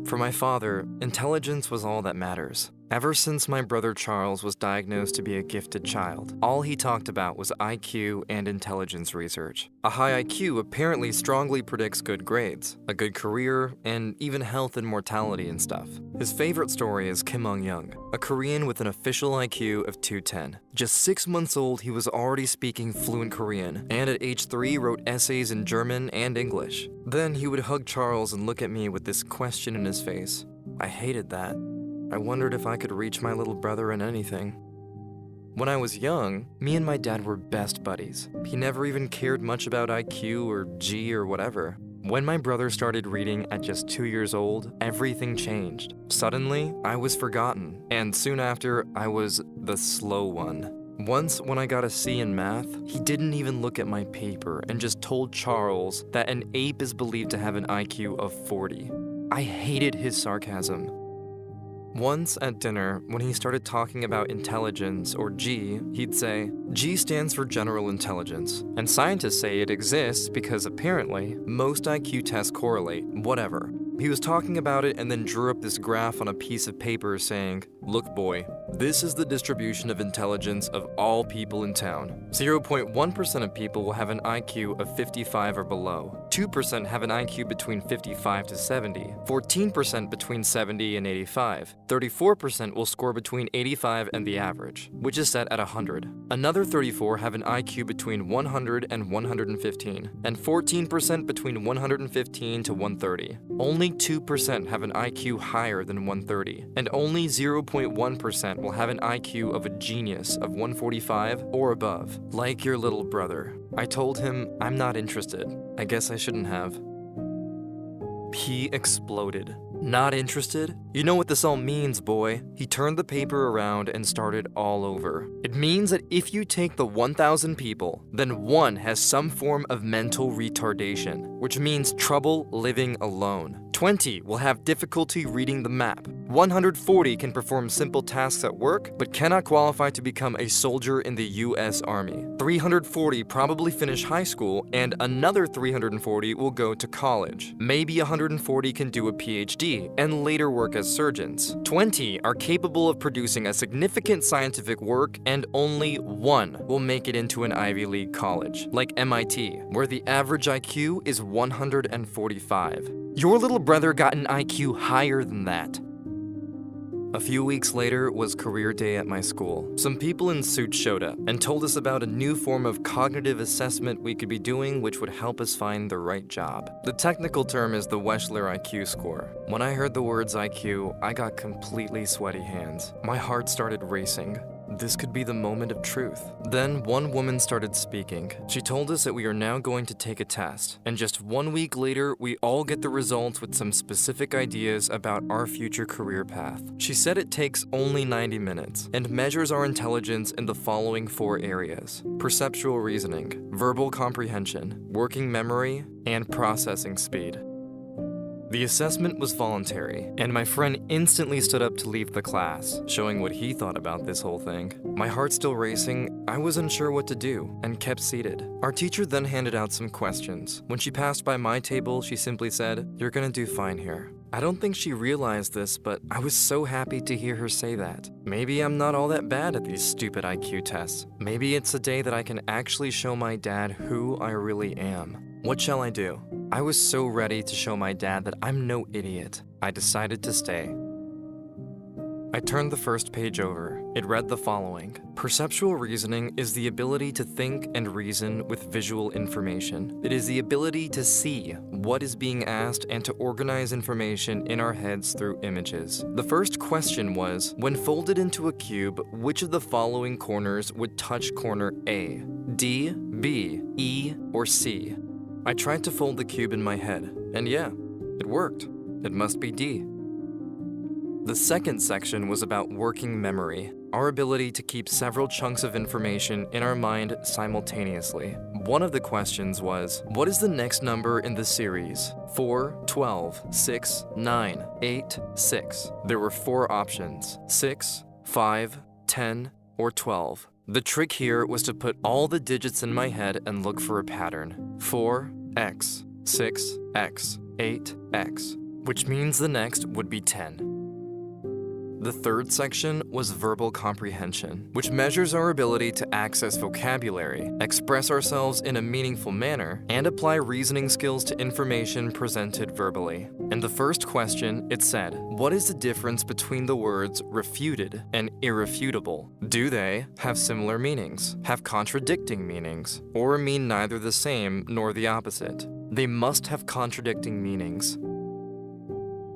For my father, intelligence was all that matters. Ever since my brother Charles was diagnosed to be a gifted child, all he talked about was IQ and intelligence research. A high IQ apparently strongly predicts good grades, a good career, and even health and mortality and stuff. His favorite story is Kim Young, a Korean with an official IQ of 210. Just 6 months old, he was already speaking fluent Korean, and at age 3 wrote essays in German and English. Then he would hug Charles and look at me with this question in his face. I hated that. I wondered if I could reach my little brother in anything. When I was young, me and my dad were best buddies. He never even cared much about IQ or G or whatever. When my brother started reading at just 2 years old, everything changed. Suddenly, I was forgotten, and soon after, I was the slow one. Once, when I got a C in math, he didn't even look at my paper and just told Charles that an ape is believed to have an IQ of 40. I hated his sarcasm. Once at dinner, when he started talking about intelligence, or G, he'd say, G stands for general intelligence, and scientists say it exists because apparently most IQ tests correlate, whatever. He was talking about it and then drew up this graph on a piece of paper saying, "Look boy, this is the distribution of intelligence of all people in town. 0.1% of people will have an IQ of 55 or below. 2% have an IQ between 55 to 70. 14% between 70 and 85. 34% will score between 85 and the average, which is set at 100. Another 34 have an IQ between 100 and 115, and 14% between 115 to 130. Only 2% have an IQ higher than 130, and only 0.1% will have an IQ of a genius of 145 or above, like your little brother. I told him I'm not interested. I guess I shouldn't have. He exploded. Not interested? You know what this all means, boy. He turned the paper around and started all over. It means that if you take the 1,000 people, then one has some form of mental retardation, which means trouble living alone. 20 will have difficulty reading the map. 140 can perform simple tasks at work, but cannot qualify to become a soldier in the US Army. 340 probably finish high school, and another 340 will go to college. Maybe 140 can do a PhD and later work as surgeons. 20 are capable of producing a significant scientific work, and only one will make it into an Ivy League college, like MIT, where the average IQ is 145. Your little brother got an IQ higher than that. A few weeks later was career day at my school. Some people in suits showed up and told us about a new form of cognitive assessment we could be doing which would help us find the right job. The technical term is the Wechsler IQ score. When I heard the words IQ, I got completely sweaty hands. My heart started racing. This could be the moment of truth. Then one woman started speaking. She told us that we are now going to take a test, and just 1 week later, we all get the results with some specific ideas about our future career path. She said it takes only 90 minutes and measures our intelligence in the following 4 areas: perceptual reasoning, verbal comprehension, working memory, and processing speed. The assessment was voluntary, and my friend instantly stood up to leave the class, showing what he thought about this whole thing. My heart still racing, I was unsure what to do, and kept seated. Our teacher then handed out some questions. When she passed by my table, she simply said, "You're gonna do fine here." I don't think she realized this, but I was so happy to hear her say that. Maybe I'm not all that bad at these stupid IQ tests. Maybe it's a day that I can actually show my dad who I really am. What shall I do? I was so ready to show my dad that I'm no idiot. I decided to stay. I turned the first page over. It read the following: perceptual reasoning is the ability to think and reason with visual information. It is the ability to see what is being asked and to organize information in our heads through images. The first question was, when folded into a cube, which of the following corners would touch corner A? D, B, E, or C? I tried to fold the cube in my head, and yeah, it worked. It must be D. The second section was about working memory, our ability to keep several chunks of information in our mind simultaneously. One of the questions was, what is the next number in the series? 4, 12, 6, 9, 8, 6. There were 4 options: 6, 5, 10, or 12. The trick here was to put all the digits in my head and look for a pattern. 4, X, 6, X, 8, X. which means the next would be 10. The third section was verbal comprehension, which measures our ability to access vocabulary, express ourselves in a meaningful manner, and apply reasoning skills to information presented verbally. In the first question, it said, what is the difference between the words refuted and irrefutable? Do they have similar meanings, have contradicting meanings, or mean neither the same nor the opposite? They must have contradicting meanings.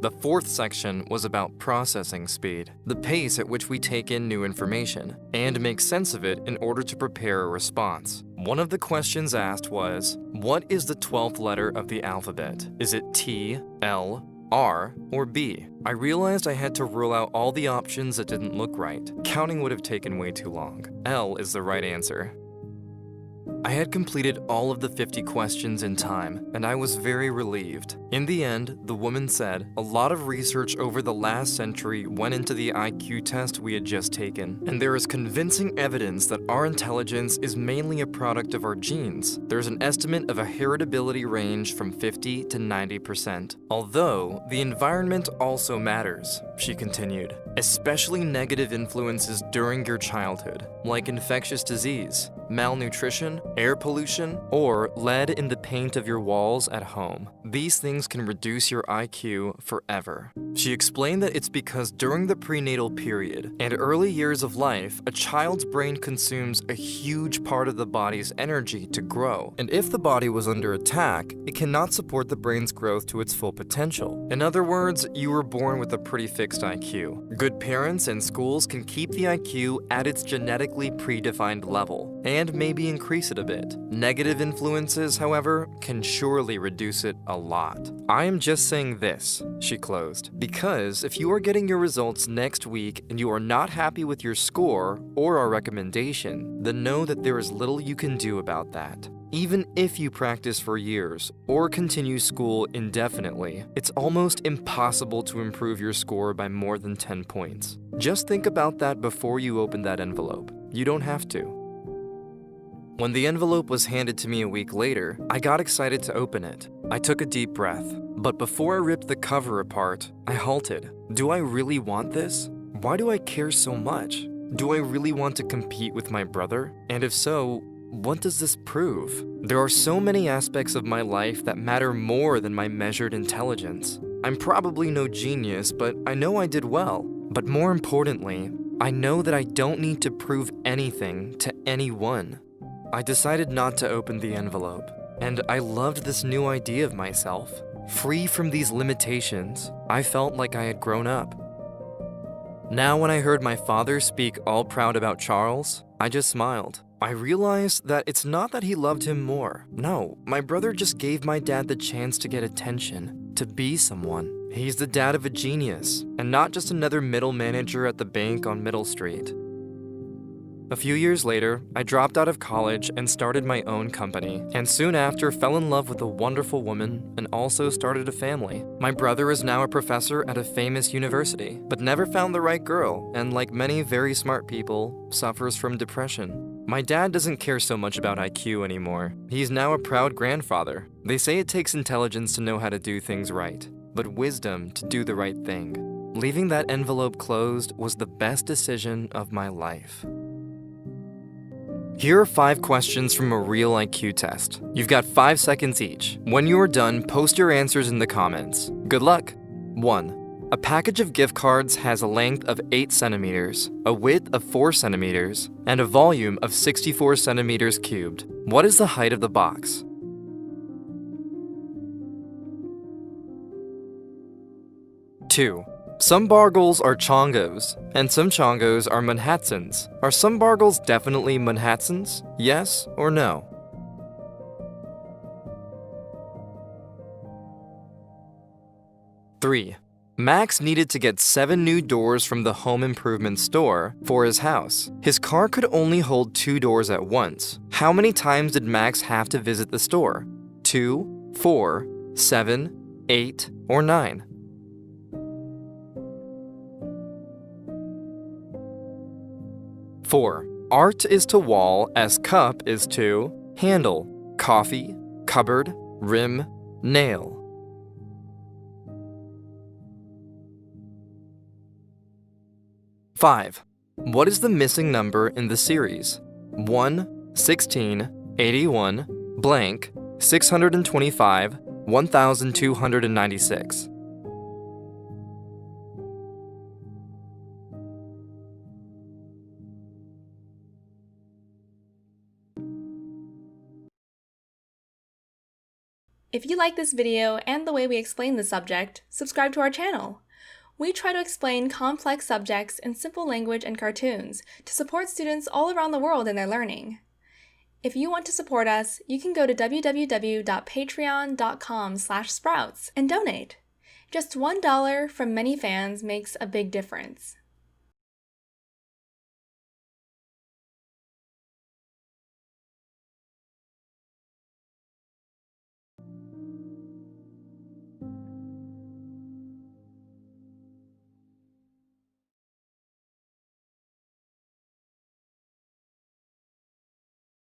The fourth section was about processing speed, the pace at which we take in new information, and make sense of it in order to prepare a response. One of the questions asked was, what is the 12th letter of the alphabet? Is it T, L, R, or B? I realized I had to rule out all the options that didn't look right. Counting would have taken way too long. L is the right answer. I had completed all of the 50 questions in time, and I was very relieved. In the end, the woman said, a lot of research over the last century went into the IQ test we had just taken, and there is convincing evidence that our intelligence is mainly a product of our genes. There's an estimate of a heritability range from 50 to 90%. Although, the environment also matters, she continued, especially negative influences during your childhood, like infectious disease, malnutrition, air pollution, or lead in the paint of your walls at home. These things can reduce your IQ forever. She explained that it's because during the prenatal period and early years of life, a child's brain consumes a huge part of the body's energy to grow. And if the body was under attack, it cannot support the brain's growth to its full potential. In other words, you were born with a pretty fixed IQ. Good parents and schools can keep the IQ at its genetically predefined level, and maybe increase it a bit. Negative influences, however, can surely reduce it a lot. I am just saying this, she closed, because if you are getting your results next week and you are not happy with your score or our recommendation, then know that there is little you can do about that. Even if you practice for years or continue school indefinitely, it's almost impossible to improve your score by more than 10 points. Just think about that before you open that envelope. You don't have to. When the envelope was handed to me a week later, I got excited to open it. I took a deep breath, but before I ripped the cover apart, I halted. Do I really want this? Why do I care so much? Do I really want to compete with my brother? And if so, what does this prove? There are so many aspects of my life that matter more than my measured intelligence. I'm probably no genius, but I know I did well. But more importantly, I know that I don't need to prove anything to anyone. I decided not to open the envelope, and I loved this new idea of myself. Free from these limitations, I felt like I had grown up. Now when I heard my father speak all proud about Charles, I just smiled. I realized that it's not that he loved him more. No, my brother just gave my dad the chance to get attention, to be someone. He's the dad of a genius, and not just another middle manager at the bank on Middle Street. A few years later, I dropped out of college and started my own company, and soon after fell in love with a wonderful woman and also started a family. My brother is now a professor at a famous university, but never found the right girl, and like many very smart people, suffers from depression. My dad doesn't care so much about IQ anymore. He's now a proud grandfather. They say it takes intelligence to know how to do things right, but wisdom to do the right thing. Leaving that envelope closed was the best decision of my life. Here are 5 questions from a real IQ test. You've got 5 seconds each. When you are done, post your answers in the comments. Good luck! 1. A package of gift cards has a length of 8 centimeters, a width of 4 centimeters, and a volume of 64 centimeters cubed. What is the height of the box? 2. Some Bargles are Chongos, and some Chongos are Manhattans. Are some Bargles definitely Manhattans? Yes or no? 3. Max needed to get 7 new doors from the home improvement store for his house. His car could only hold 2 doors at once. How many times did Max have to visit the store? 2, 4, 7, 8, or 9? 4. Art is to wall as cup is to handle, coffee, cupboard, rim, nail. 5. What is the missing number in the series? 1, 16, 81, blank, 625, 1296. If you like this video and the way we explain the subject, subscribe to our channel. We try to explain complex subjects in simple language and cartoons to support students all around the world in their learning. If you want to support us, you can go to www.patreon.com/sprouts and donate. Just $1 from many fans makes a big difference.